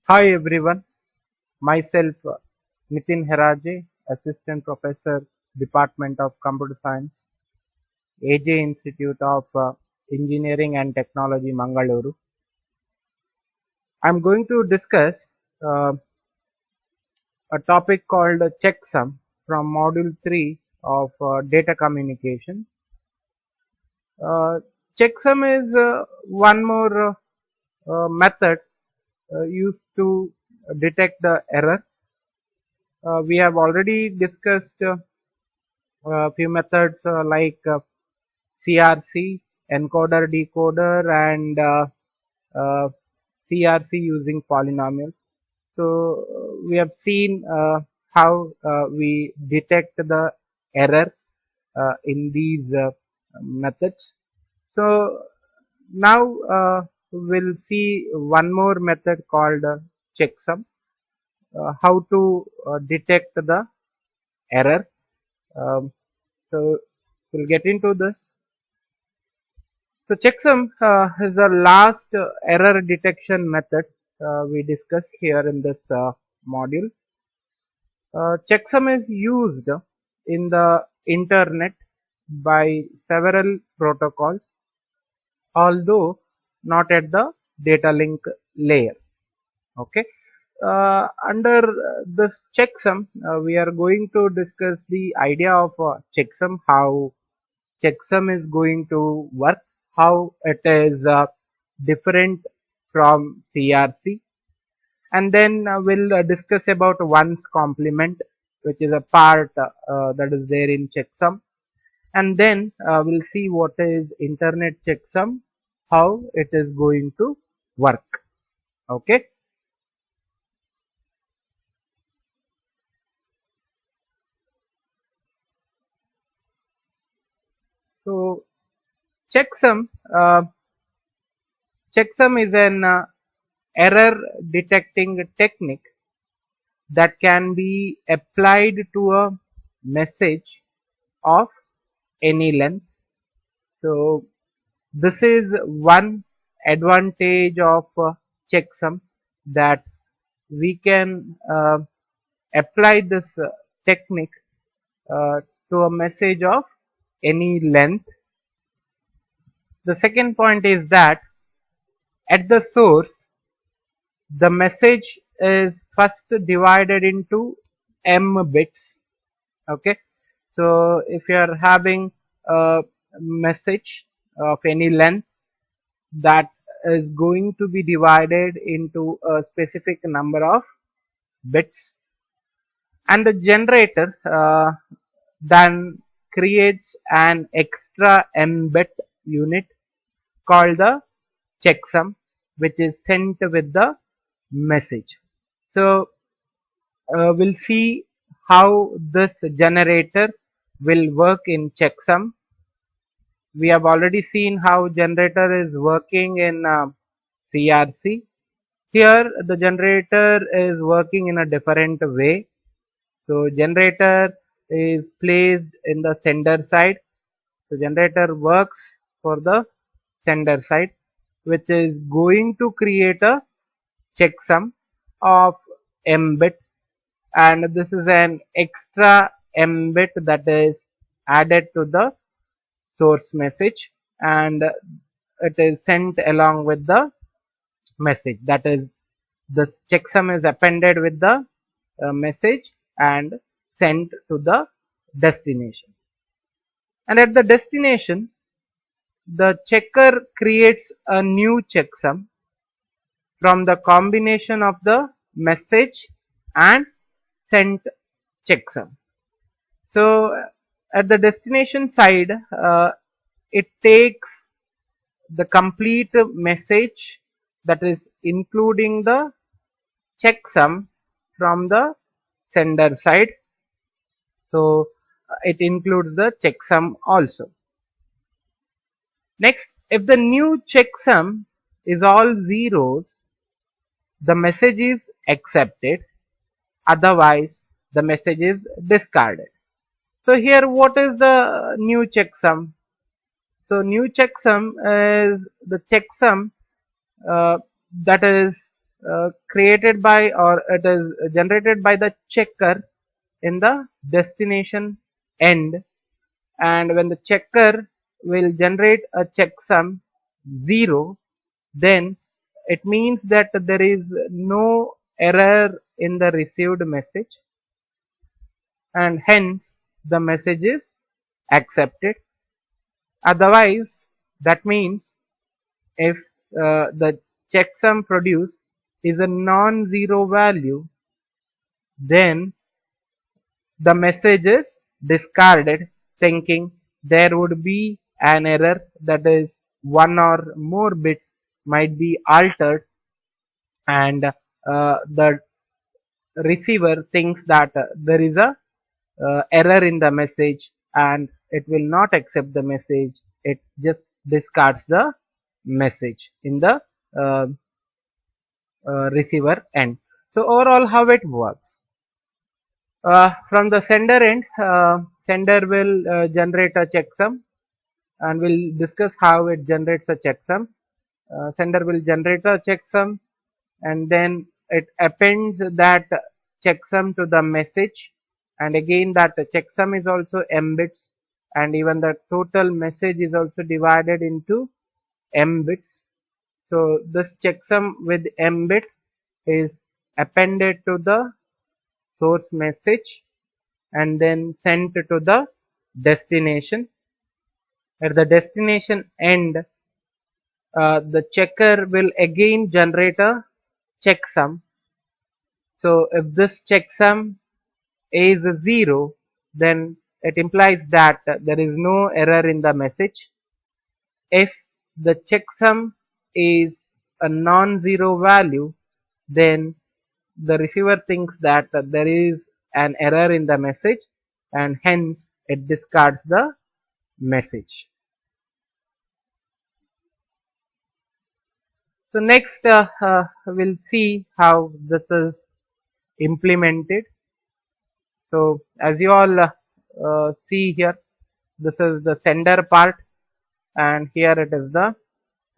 Hi everyone, myself Nitin Heraje, Assistant Professor, Department of Computer Science, AJ Institute of Engineering and Technology, Mangaluru. I'm going to discuss uh, a topic called checksum from Module 3 of Data Communication. Uh, Checksum is one more method used to detect the error. We have already discussed a few methods like CRC, encoder decoder, and CRC using polynomials. So we have seen how we detect the error in these methods. So now we'll see one more method called checksum. How to detect the error. Um, so we'll get into this. So checksum is the last error detection method we discussed here in this module. Checksum is used in the internet by several protocols, although not at the data link layer. Okay. Under this checksum, we are going to discuss the idea of checksum, how checksum is going to work, how it is different from CRC, and then we'll discuss about one's complement, which is a part that is there in checksum, and then we'll see what is internet checksum, how it is going to work. Okay. So checksum, uh, checksum is an error detecting technique that can be applied to a message of any length. So this is one advantage of checksum, that we can apply this technique uh, to a message of any length. The second point is that at the source, the message is first divided into m bits. Okay. So if you are having a message of any length, that is going to be divided into a specific number of bits, and the generator then creates an extra m bit unit called the checksum, which is sent with the message. So we'll see how this generator will work in checksum. We have already seen how generator is working in CRC. Here the generator is working in a different way. So generator is placed in the sender side. So generator works for the sender side, which is going to create a checksum of m bit, and this is an extra m bit that is added to the source message, and it is sent along with the message. That is, this checksum is appended with the message and sent to the destination. And at the destination, the checker creates a new checksum from the combination of the message and sent checksum. So at the destination side, it takes the complete message, that is including the checksum from the sender side. So it includes the checksum also. Next, if the new checksum is all zeros, the message is accepted, otherwise the message is discarded. So here what is the new checksum? So new checksum is the checksum uh, that is created by, or it is generated by the checker in the destination end, and when the checker will generate a checksum 0, then it means that there is no error in the received message, and hence the message is accepted. Otherwise, that means if the checksum produced is a non-zero value, then the message is discarded, thinking there would be an error, that is one or more bits might be altered, and the receiver thinks that there is a error in the message and it will not accept the message. It just discards the message in the uh, receiver end. So overall, how it works? From the sender end, sender will generate a checksum, and we'll discuss how it generates a checksum. Sender will generate a checksum, and then it appends that checksum to the message, and again that checksum is also m bits, and even the total message is also divided into m bits. So this checksum with m bit is appended to the source message and then sent to the destination. At the destination end, the checker will again generate a checksum. So if this checksum is 0, then it implies that there is no error in the message. If the checksum is a non-zero value, then the receiver thinks that there is an error in the message, and hence it discards the message. So next we'll see how this is implemented. So as you all see here, this is the sender part, and here it is the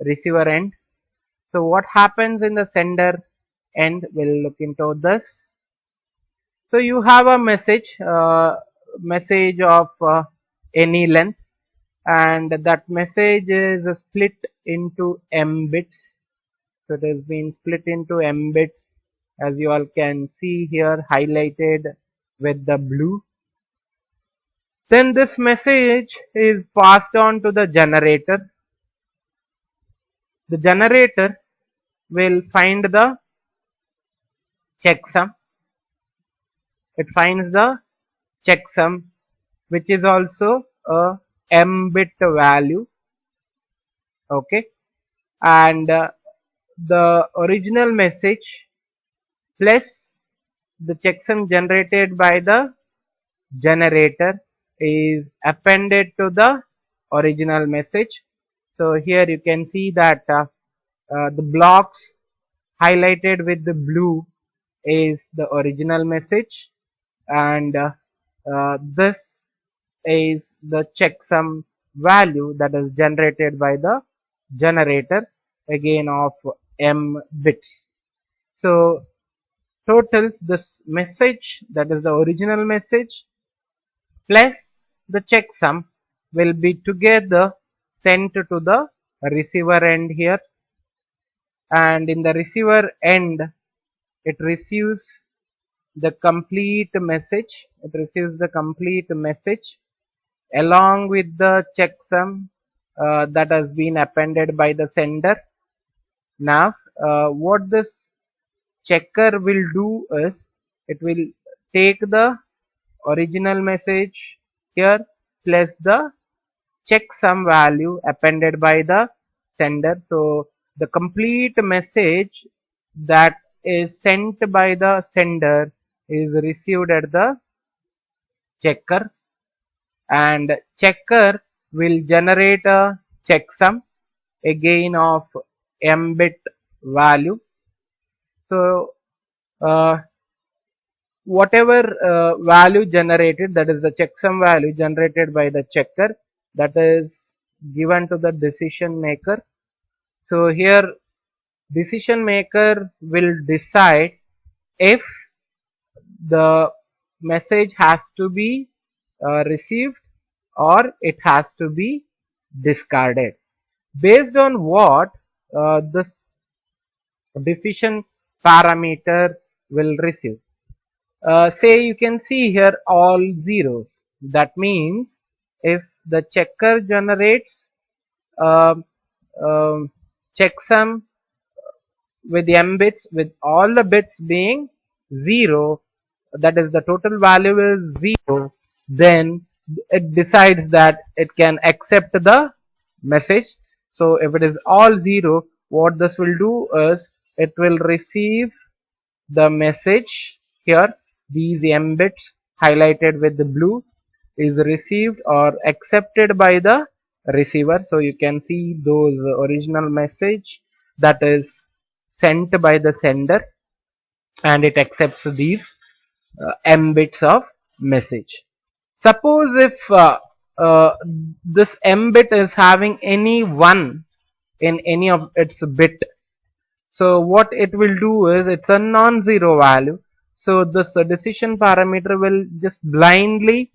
receiver end. So what happens in the sender end, we'll look into this. So you have a message of any length, and that message is split into m bits. So it has been split into m bits, as you all can see here, highlighted with the blue. Then this message is passed on to the generator. The generator will find the checksum. It finds the checksum, which is also a m bit value. Okay, and the original message plus the checksum generated by the generator is appended to the original message. So here you can see that the blocks highlighted with the blue is the original message, and this is the checksum value that is generated by the generator, again of m bits. So total, this message, that is the original message, plus the checksum will be together sent to the receiver end here, and in the receiver end it receives the complete message. It receives the complete message along with the checksum that has been appended by the sender. Now what this checker will do is, it will take the original message here plus the checksum value appended by the sender. So the complete message that is sent by the sender is received at the checker, and checker will generate a checksum again of m bit value. So whatever value generated, that is the checksum value generated by the checker, that is given to the decision maker. So here decision maker will decide if the message has to be received or it has to be discarded. Based on what this decision parameter will receive. Say you can see here all zeros. That means if the checker generates uh, um checksum with m bits with all the bits being 0, that is the total value is 0, then it decides that it can accept the message. So if it is all 0, what this will do is it will receive the message here. These m bits highlighted with the blue is received or accepted by the receiver. So you can see those original message that is sent by the sender, and it accepts these m bits of message. Suppose if this m bit is having any 1 in any of its bit, so what it will do is it's a non-zero value. So this decision parameter will just blindly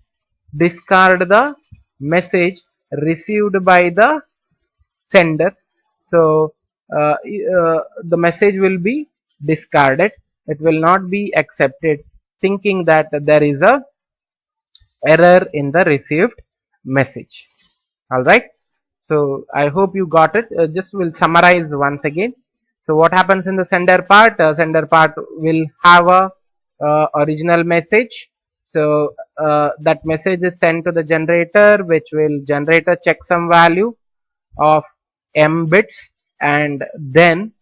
discard the message received by the sender. So the message will be discarded. It will not be accepted, thinking that there is a error in the received message. All right. So I hope you got it. Just will summarize once again. So what happens in the sender part? Sender part will have a original message. So that message is sent to the generator, which will generate a checksum value of m bits, and then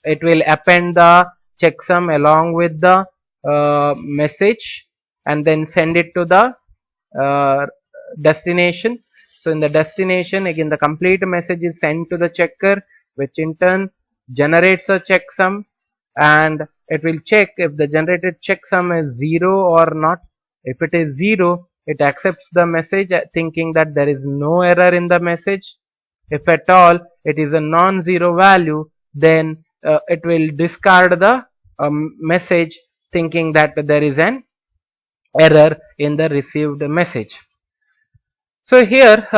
it will append the checksum along with the message and then send it to the uh, destination. So in the destination, again the complete message is sent to the checker, which in turn generates a checksum, and it will check if the generated checksum is 0 or not. If it is 0, it accepts the message thinking that there is no error in the message. If at all it is a non-zero value, then it will discard the message thinking that there is an error in the received message. So here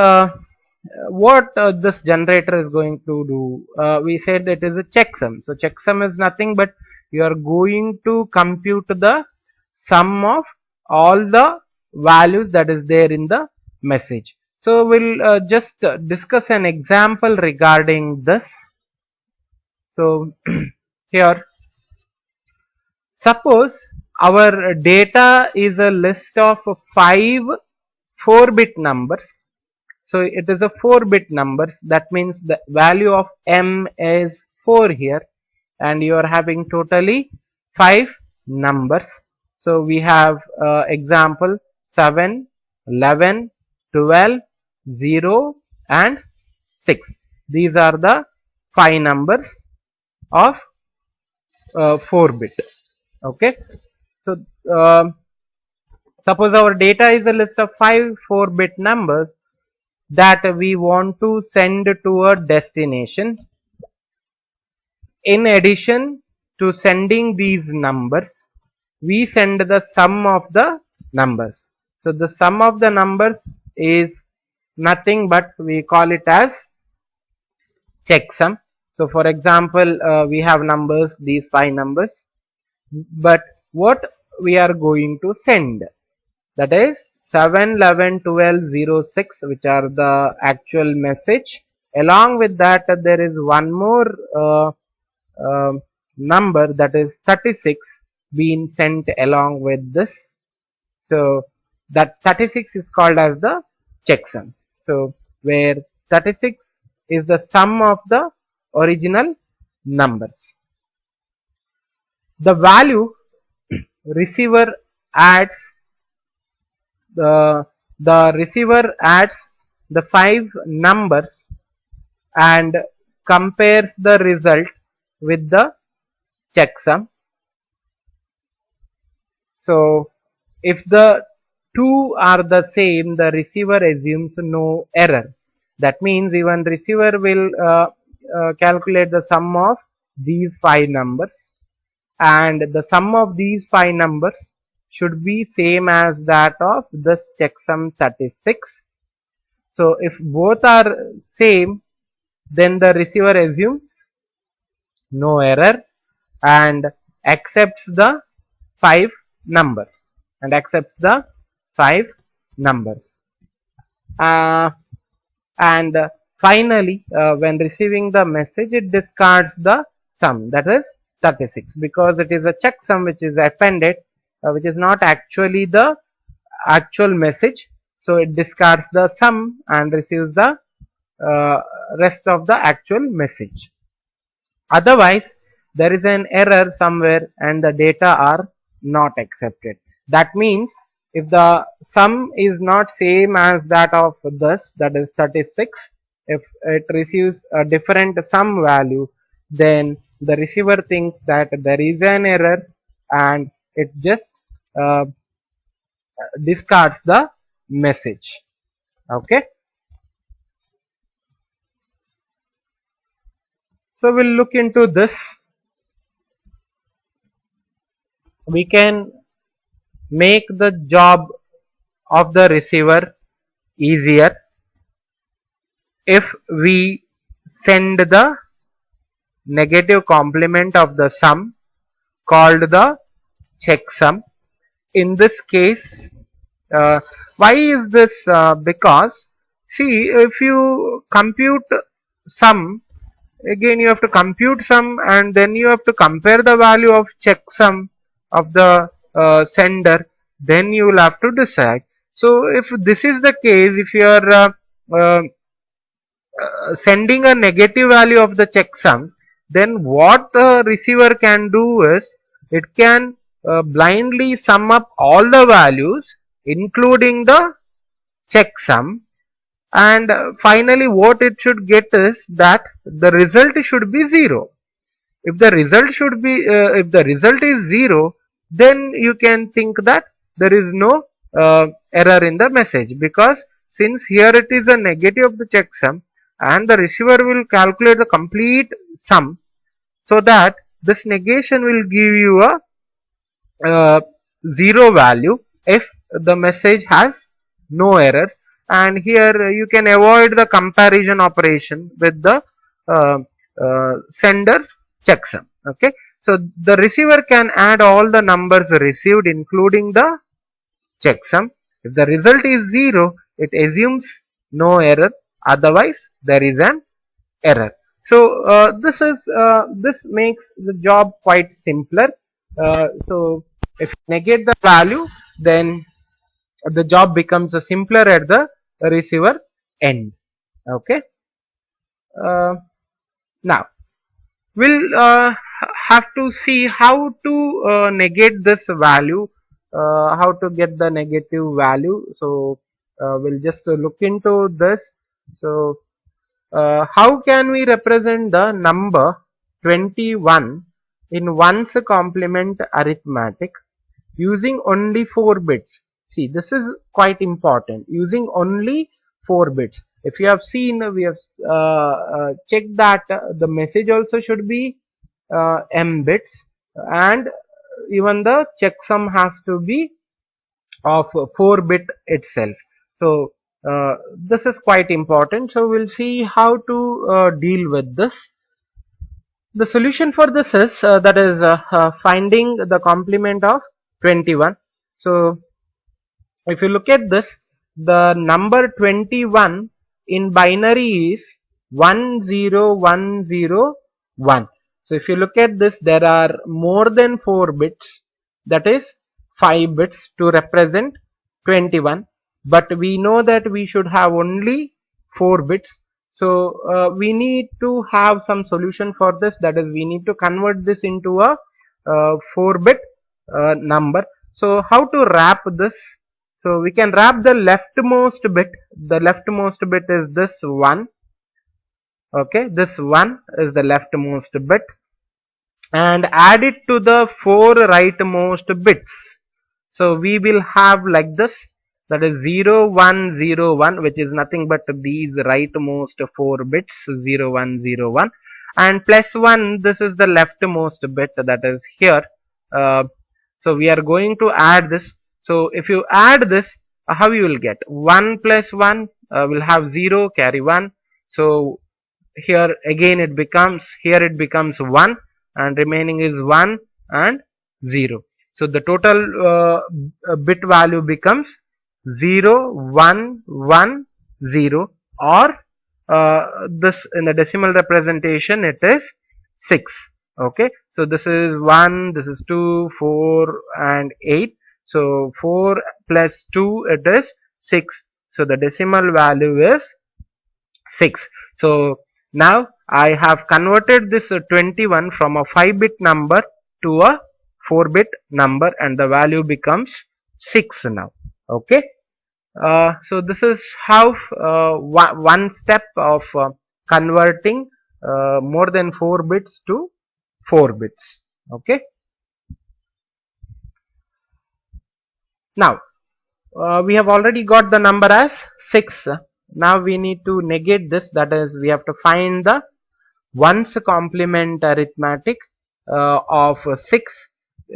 what this generator is going to do, we said it is a checksum. So checksum is nothing but you are going to compute the sum of all the values that is there in the message. So we'll just discuss an example regarding this. So here, suppose our data is a list of 5 4-bit numbers. So it is a 4-bit numbers. That means the value of m is 4 here, and you are having totally 5 numbers. So we have example 7, 11, 12, 0 and 6. These are the 5 numbers of 4-bit. Okay. So suppose our data is a list of 5 4-bit numbers that we want to send to a destination. In addition to sending these numbers, we send the sum of the numbers. So the sum of the numbers is nothing but we call it as checksum. So for example, we have numbers, these 5 numbers, but what we are going to send, that is 7, 11, 12, 0, 6, which are the actual message. Along with that, there is one more number, that is 36, being sent along with this. So that 36 is called as the checksum. So where 36 is the sum of the original numbers. The value receiver adds the receiver adds the 5 numbers and compares the result with the checksum. So if the two are the same, the receiver assumes no error. That means even receiver will calculate the sum of these 5 numbers, and the sum of these 5 numbers should be same as that of this checksum 36. So if both are same, then the receiver assumes no error and accepts the 5 numbers and finally when receiving the message, it discards the sum, that is 36, because it is a checksum which is appended, which is not actually the actual message. So it discards the sum and receives the rest of the actual message. Otherwise, there is an error somewhere and the data are not accepted. That means if the sum is not same as that of this, that is 36, if it receives a different sum value, then the receiver thinks that there is an error and it just discards the message. Okay. So we'll look into this. We can make the job of the receiver easier if we send the negative complement of the sum called the checksum. In this case, why is this? Because see, if you compute sum, again you have to compute sum and then you have to compare the value of checksum of the sender, then you will have to decide. So if this is the case, if you are sending a negative value of the checksum, then what the receiver can do is it can blindly sum up all the values including the checksum, and finally what it should get is that the result should be 0. If the result should be if the result is 0, then you can think that there is no error in the message, because since here it is a negative of the checksum and the receiver will calculate the complete sum, so that this negation will give you a 0 value if the message has no errors, and here you can avoid the comparison operation with the sender's checksum. Okay, so the receiver can add all the numbers received including the checksum. If the result is 0, it assumes no error, otherwise there is an error. So this makes the job quite simpler. So if you negate the value, then the job becomes simpler at the receiver end. Okay. Now we'll have to see how to negate this value, how to get the negative value. So we'll just look into this. So how can we represent the number 21 in 1's complement arithmetic using only 4 bits? See, this is quite important, using only 4 bits. If you have seen, we have checked that the message also should be m bits, and even the checksum has to be of 4 bit itself. So this is quite important. So we'll see how to deal with this. The solution for this is that is finding the complement of 21. So if you look at this, the number 21 in binary is 10101. So if you look at this, there are more than 4 bits, that is 5 bits to represent 21, but we know that we should have only 4 bits. So we need to have some solution for this, that is we need to convert this into a 4-bit number. So how to wrap this? So we can wrap the leftmost bit. The leftmost bit is this 1. Okay, this 1 is the leftmost bit, and add it to the 4 rightmost bits. So we will have like this. that is 0101, which is nothing but these rightmost 4 bits 0101, and plus 1, this is the leftmost bit, that is here. So we are going to add this. So if you add this, how you will get 1 plus 1 will have 0, carry 1. So here again it becomes 1, and remaining is 1 and 0. So the total bit value becomes 0110, or this in the decimal representation it is 6. Okay, so this is 1, this is 2, 4 and 8. So 4 plus 2, it is 6. So the decimal value is 6. So now I have converted this 21 from a 5-bit number to a 4-bit number, and the value becomes 6 now. Okay. So this is how one step of converting more than 4 bits to 4 bits. Okay. Now we have already got the number as 6. Now we need to negate this, that is we have to find the ones complement arithmetic of 6,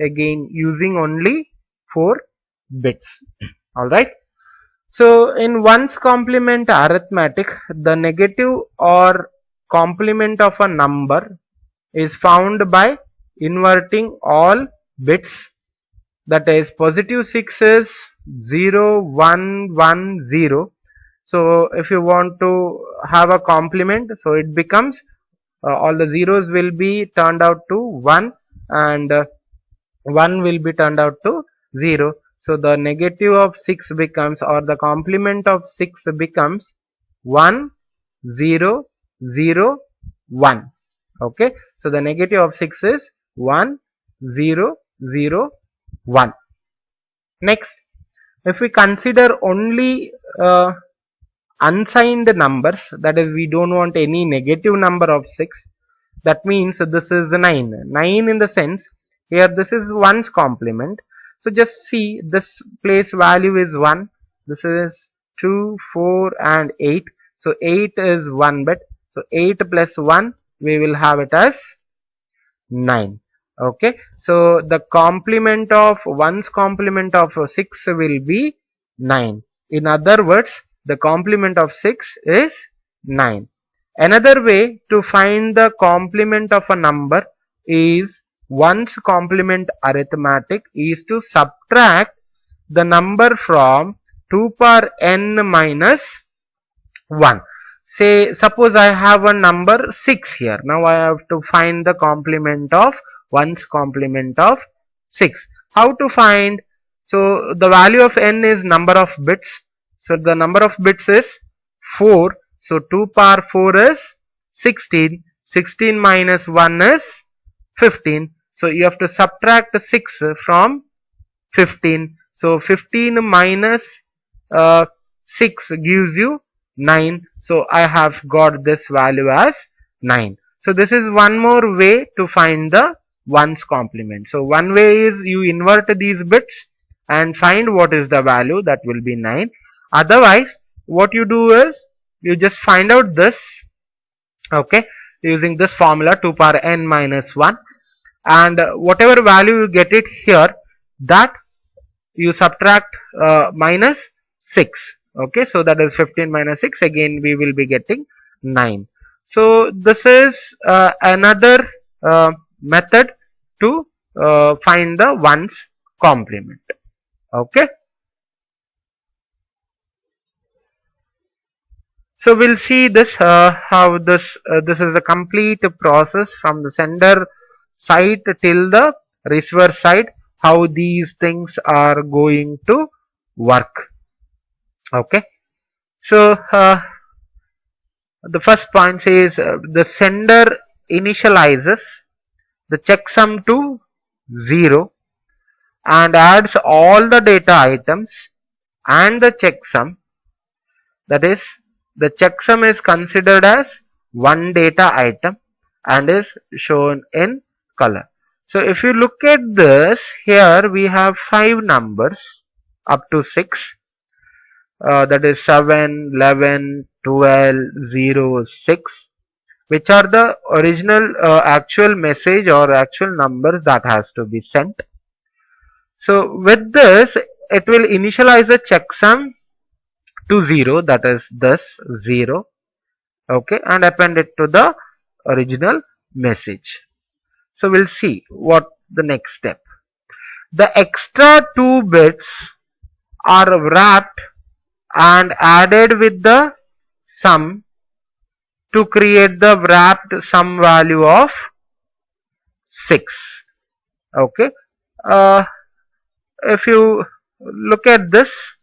again using only 4 bits. Alright. So in ones complement arithmetic, the negative or complement of a number is found by inverting all bits, that is positive 6 is 0 1 1 0. So if you want to have a complement, so it becomes all the zeros will be turned out to 1, and 1 will be turned out to 0. So the negative of 6 becomes, or the complement of 6 becomes 1 0 0 1. Okay, so the negative of 6 is 1 0 0 1. Next, if we consider only unsigned numbers, that is we don't want any negative number of 6, that means this is 9 in the sense here this is one's complement. So just see, this place value is 1, this is 2 4 and 8. So 8 is 1 bit, so 8 plus 1 we will have it as 9. Okay, so the complement of one's complement of 6 will be 9. In other words, the complement of 6 is 9. Another way to find the complement of a number is one's complement arithmetic is to subtract the number from 2 power n minus 1. Say, suppose I have a number 6 here. Now I have to find the complement of one's complement of 6. How to find? So the value of n is number of bits. So the number of bits is 4. So 2 power 4 is 16. 16 minus 1 is 15. So you have to subtract 6 from 15. So 15 minus 6 gives you 9. So I have got this value as 9. So this is one more way to find the ones complement. So one way is you invert these bits and find what is the value, that will be 9. Otherwise what you do is you just find out this, okay, using this formula 2 power n minus 1, and whatever value you get it here, that you subtract minus 6. Okay, so that is 15 minus 6, again we will be getting 9. So this is another method to find the ones complement. Okay, so we'll see this how this is a complete process from the sender side till the receiver side, how these things are going to work. Okay, so the first point says the sender initializes the checksum to 0 and adds all the data items and the checksum, that is the checksum is considered as one data item and is shown in color. So if you look at this, here we have 5 numbers up to 6. that is 7, 11, 12, 0, 6, which are the original actual message or actual numbers that has to be sent. So with this, it will initialize a checksum to 0, that is this 0, okay, and append it to the original message. So we'll see what the next step. The extra 2 bits are wrapped and added with the sum to create the wrapped sum value of 6. Okay. If you look at this,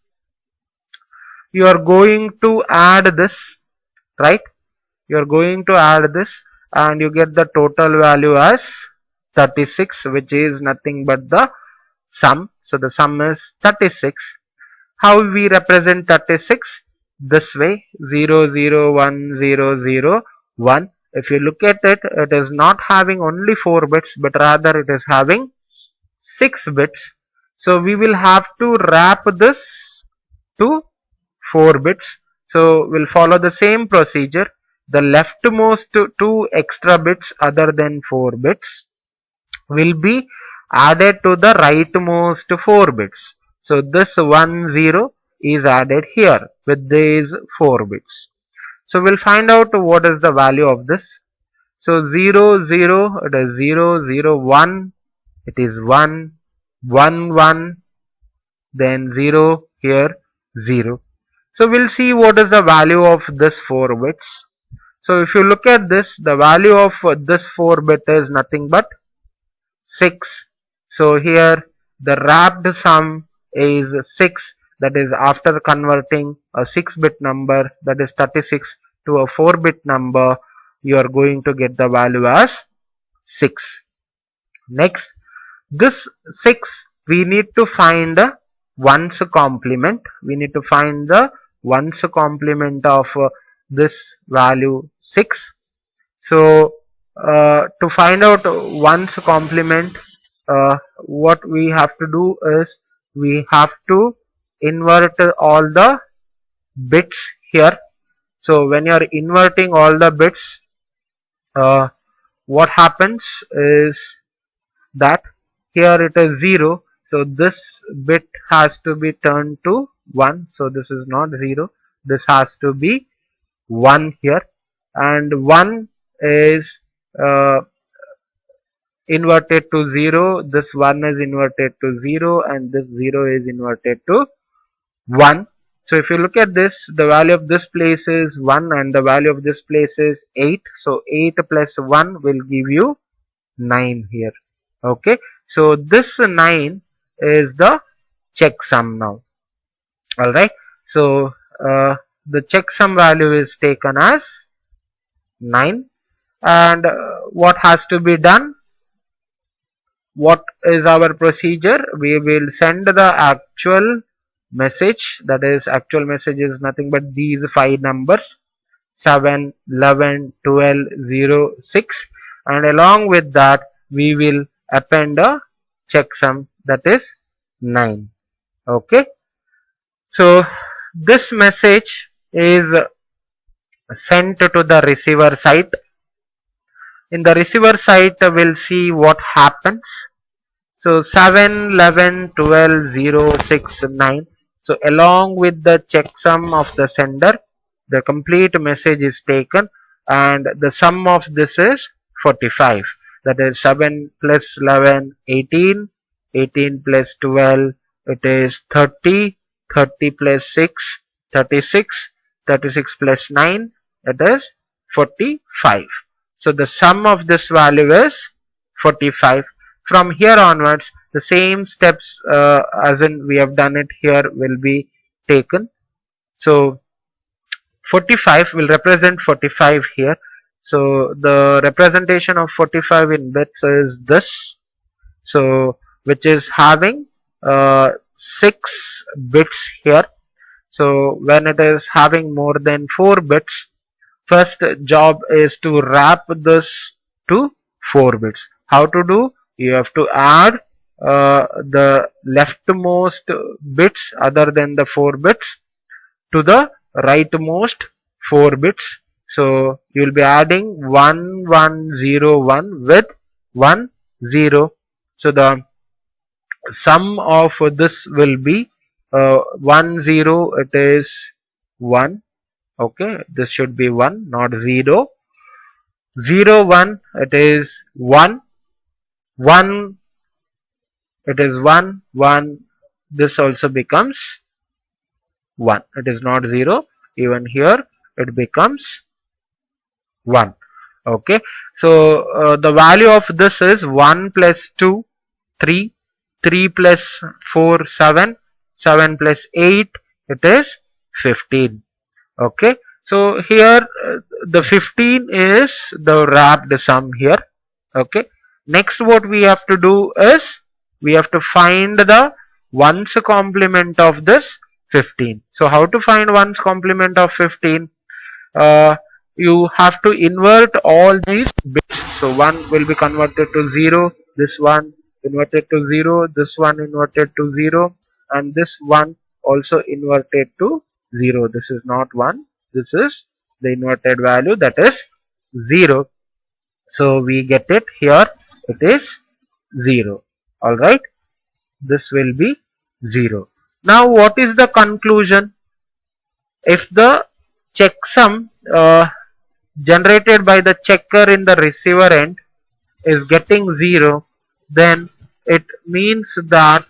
you are going to add this, right? You are going to add this and you get the total value as 36, which is nothing but the sum. So the sum is 36. How we represent 36? This way, 0, 0, 1, 0, 0, 1. If you look at it, it is not having only 4 bits, but rather it is having 6 bits. So we will have to wrap this to 4 bits. So we'll follow the same procedure. The leftmost 2 extra bits other than 4 bits will be added to the rightmost 4 bits. So this 1, 0 is added here with these 4 bits. So we'll find out what is the value of this. So 0, 0, it is 0, 0, 1, it is 1, 1, 1, then 0, here 0. So we'll see what is the value of this 4 bits. So if you look at this, the value of this 4 bit is nothing but 6. So here the wrapped sum is 6, that is after converting a 6 bit number, that is 36, to a 4 bit number, you are going to get the value as 6. Next, this 6 we need to find the ones complement. We need to find the ones complement of this value 6. So to find out ones complement, what we have to do is we have to invert all the bits here. So when you are inverting all the bits, what happens is that here it is 0, so this bit has to be turned to 1. So this is not 0, this has to be 1 here, and 1 is inverted to 0, this 1 is inverted to 0, and this 0 is inverted to 1. So if you look at this, the value of this place is 1 and the value of this place is 8. So 8 plus 1 will give you 9 here. Okay. So this 9 is the checksum now. Alright. So the checksum value is taken as 9. And what has to be done? What is our procedure? We will send the actual message, that is actual message is nothing but these 5 numbers 7, 11, 12, 0, 6, and along with that we will append a checksum, that is 9. Okay. So this message is sent to the receiver site. In the receiver site we'll see what happens. So 7, 11, 12, 0, 6, 9. So along with the checksum of the sender, the complete message is taken and the sum of this is 45. That is 7 plus 11, 18, 18 plus 12, it is 30, 30 plus 6, 36, 36 plus 9, it is 45. So the sum of this value is 45. From here onwards, the same steps as in we have done it here will be taken. So 45 will represent 45 here. So the representation of 45 in bits is this. So which is having 6 bits here. So when it is having more than 4 bits, first job is to wrap this to 4 bits. How to do? You have to add the leftmost bits other than the 4 bits to the rightmost 4 bits. So you will be adding 1101 with 10. So the sum of this will be 10, it is 1. Okay, this should be 1, not 0. 01, it is 1. 1, it is 1. 1, this also becomes 1. It is not 0. Even here it becomes 1. Okay, so the value of this is 1 plus 2, 3. 3 plus 4, 7. 7 plus 8, it is 15. Okay, so here the 15 is the wrapped sum here. Okay, next what we have to do is we have to find the ones complement of this 15. So how to find ones complement of 15? You have to invert all these bits. So 1 will be converted to 0, this one inverted to 0, this one inverted to 0, and this one also inverted to 0. This is not 1, this is the inverted value, that is 0. So we get it here, it is 0. Alright, this will be 0. Now what is the conclusion? If the checksum generated by the checker in the receiver end is getting 0, then it means that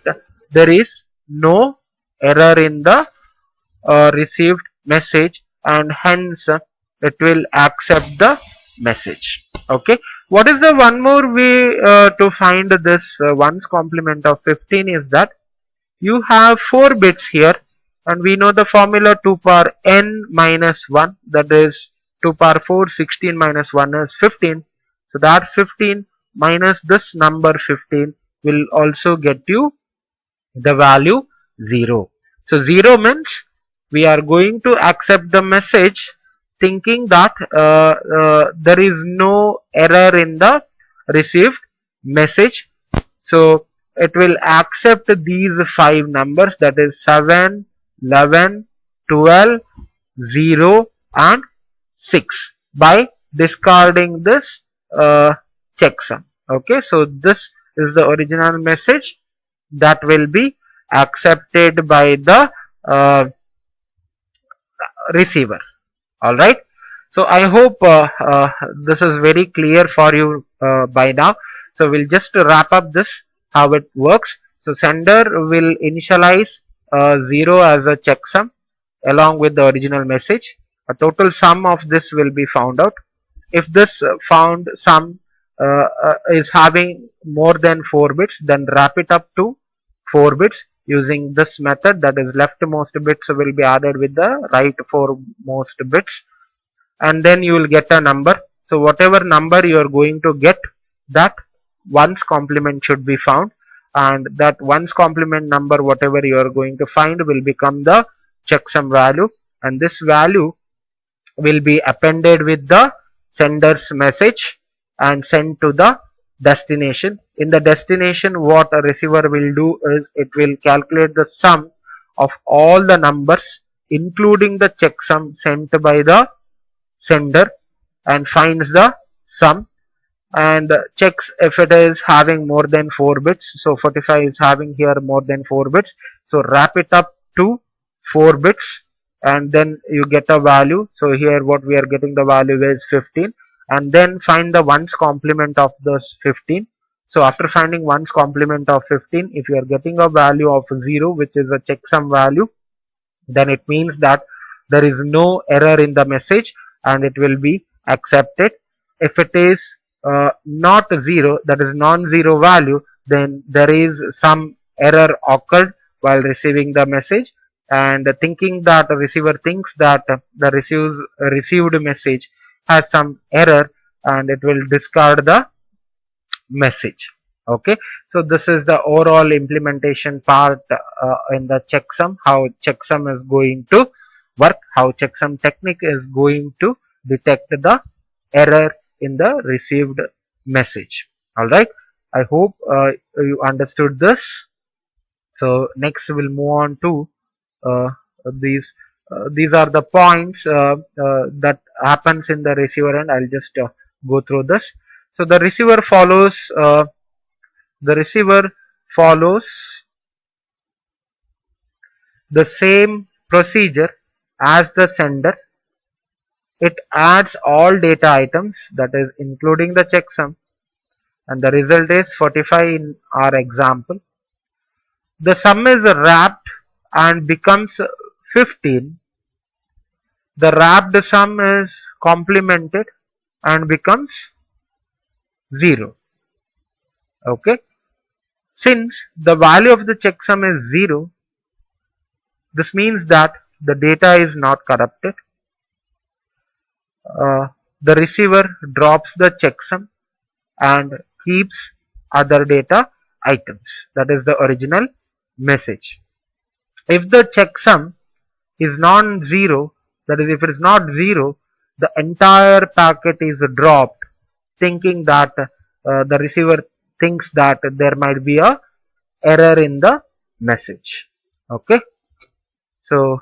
there is no error in the received message, and hence it will accept the message. Okay, what is the one more way to find this ones complement of 15 is that you have 4 bits here, and we know the formula 2 power n minus 1, that is 2 power 4, 16 minus 1 is 15. So that 15 minus this number 15 will also get you the value 0. So 0 means we are going to accept the message thinking that there is no error in the received message. So it will accept these 5 numbers, that is 7, 11, 12, 0 and 6 by discarding this checksum. Okay, so this is the original message that will be accepted by the receiver. Alright, so I hope this is very clear for you by now. So we'll just wrap up this, how it works. So sender will initialize 0 as a checksum along with the original message. A total sum of this will be found out. If this found sum is having more than 4 bits, then wrap it up to 4 bits using this method, that is leftmost bits will be added with the right foremost bits, and then you will get a number. So whatever number you are going to get, that ones complement should be found, and that ones complement number whatever you are going to find will become the checksum value, and this value will be appended with the sender's message and sent to the destination. In the destination, what a receiver will do is it will calculate the sum of all the numbers including the checksum sent by the sender and finds the sum and checks if it is having more than 4 bits. So 45 is having here more than 4 bits, so wrap it up to 4 bits and then you get a value. So here what we are getting the value is 15, and then find the ones complement of this 15. So after finding ones complement of 15, if you are getting a value of 0, which is a checksum value, then it means that there is no error in the message and it will be accepted. If it is not 0, that is non-zero value, then there is some error occurred while receiving the message, and thinking that the receiver thinks that the received message has some error and it will discard the message. Okay, so this is the overall implementation part in the checksum, how checksum is going to work, how checksum technique is going to detect the error in the received message. All right, I hope you understood this. So next we'll move on to these these are the points that happens in the receiver end. I'll just go through this. So the receiver follows the same procedure as the sender. It adds all data items, that is including the checksum, and the result is 45 in our example. The sum is wrapped and becomes 15. The wrapped sum is complemented and becomes 0. Okay. Since the value of the checksum is 0, this means that the data is not corrupted. The receiver drops the checksum and keeps other data items, that is the original message. If the checksum is non-zero, that is, if it is not 0, the entire packet is dropped, thinking that the receiver thinks that there might be a error in the message. Okay. So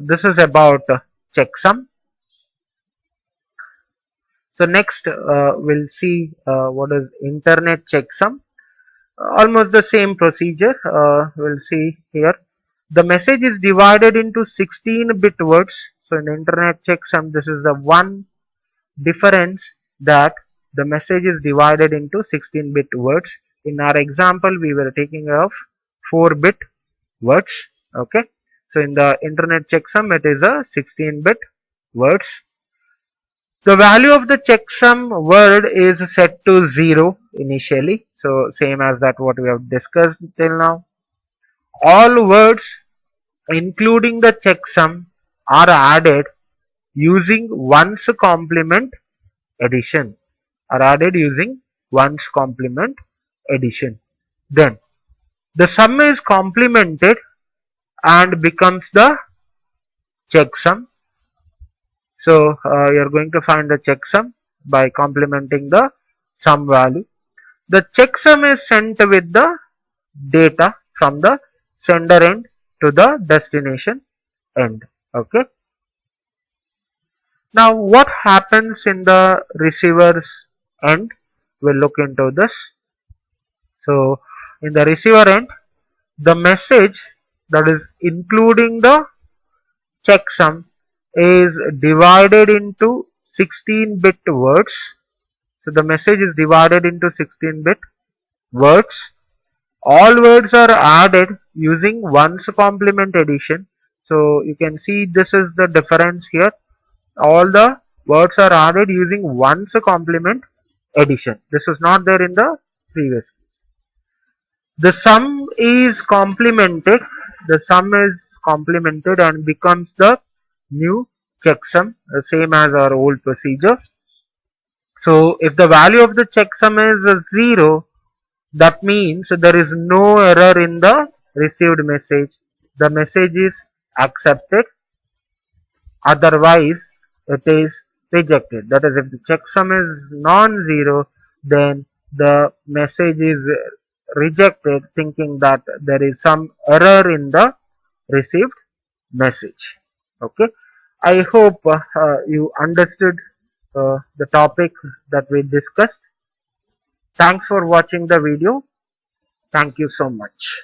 this is about checksum. So next we'll see what is internet checksum. Almost the same procedure. We'll see here. The message is divided into 16-bit words. So in internet checksum, this is the one difference, that the message is divided into 16-bit words. In our example, we were taking of 4-bit words. Okay. So in the internet checksum, it is a 16-bit words. The value of the checksum word is set to 0 initially. So same as that what we have discussed till now. All words including the checksum are added using one's complement addition. Then the sum is complemented and becomes the checksum. So you are going to find the checksum by complementing the sum value. The checksum is sent with the data from the sender end to the destination end. Okay. Now what happens in the receiver's end? We'll look into this. So in the receiver end, the message, that is including the checksum, is divided into 16-bit words. So the message is divided into 16-bit words. All words are added using one's complement addition. So you can see this is the difference here. All the words are added using one's complement addition. This is not there in the previous case. The sum is complemented. And becomes the new checksum, the same as our old procedure. So if the value of the checksum is 0, that means there is no error in the received message. The message is accepted. Otherwise, it is rejected. That is, if the checksum is non-zero, then the message is rejected, thinking that there is some error in the received message. Okay. I hope you understood the topic that we discussed. Thanks for watching the video. Thank you so much.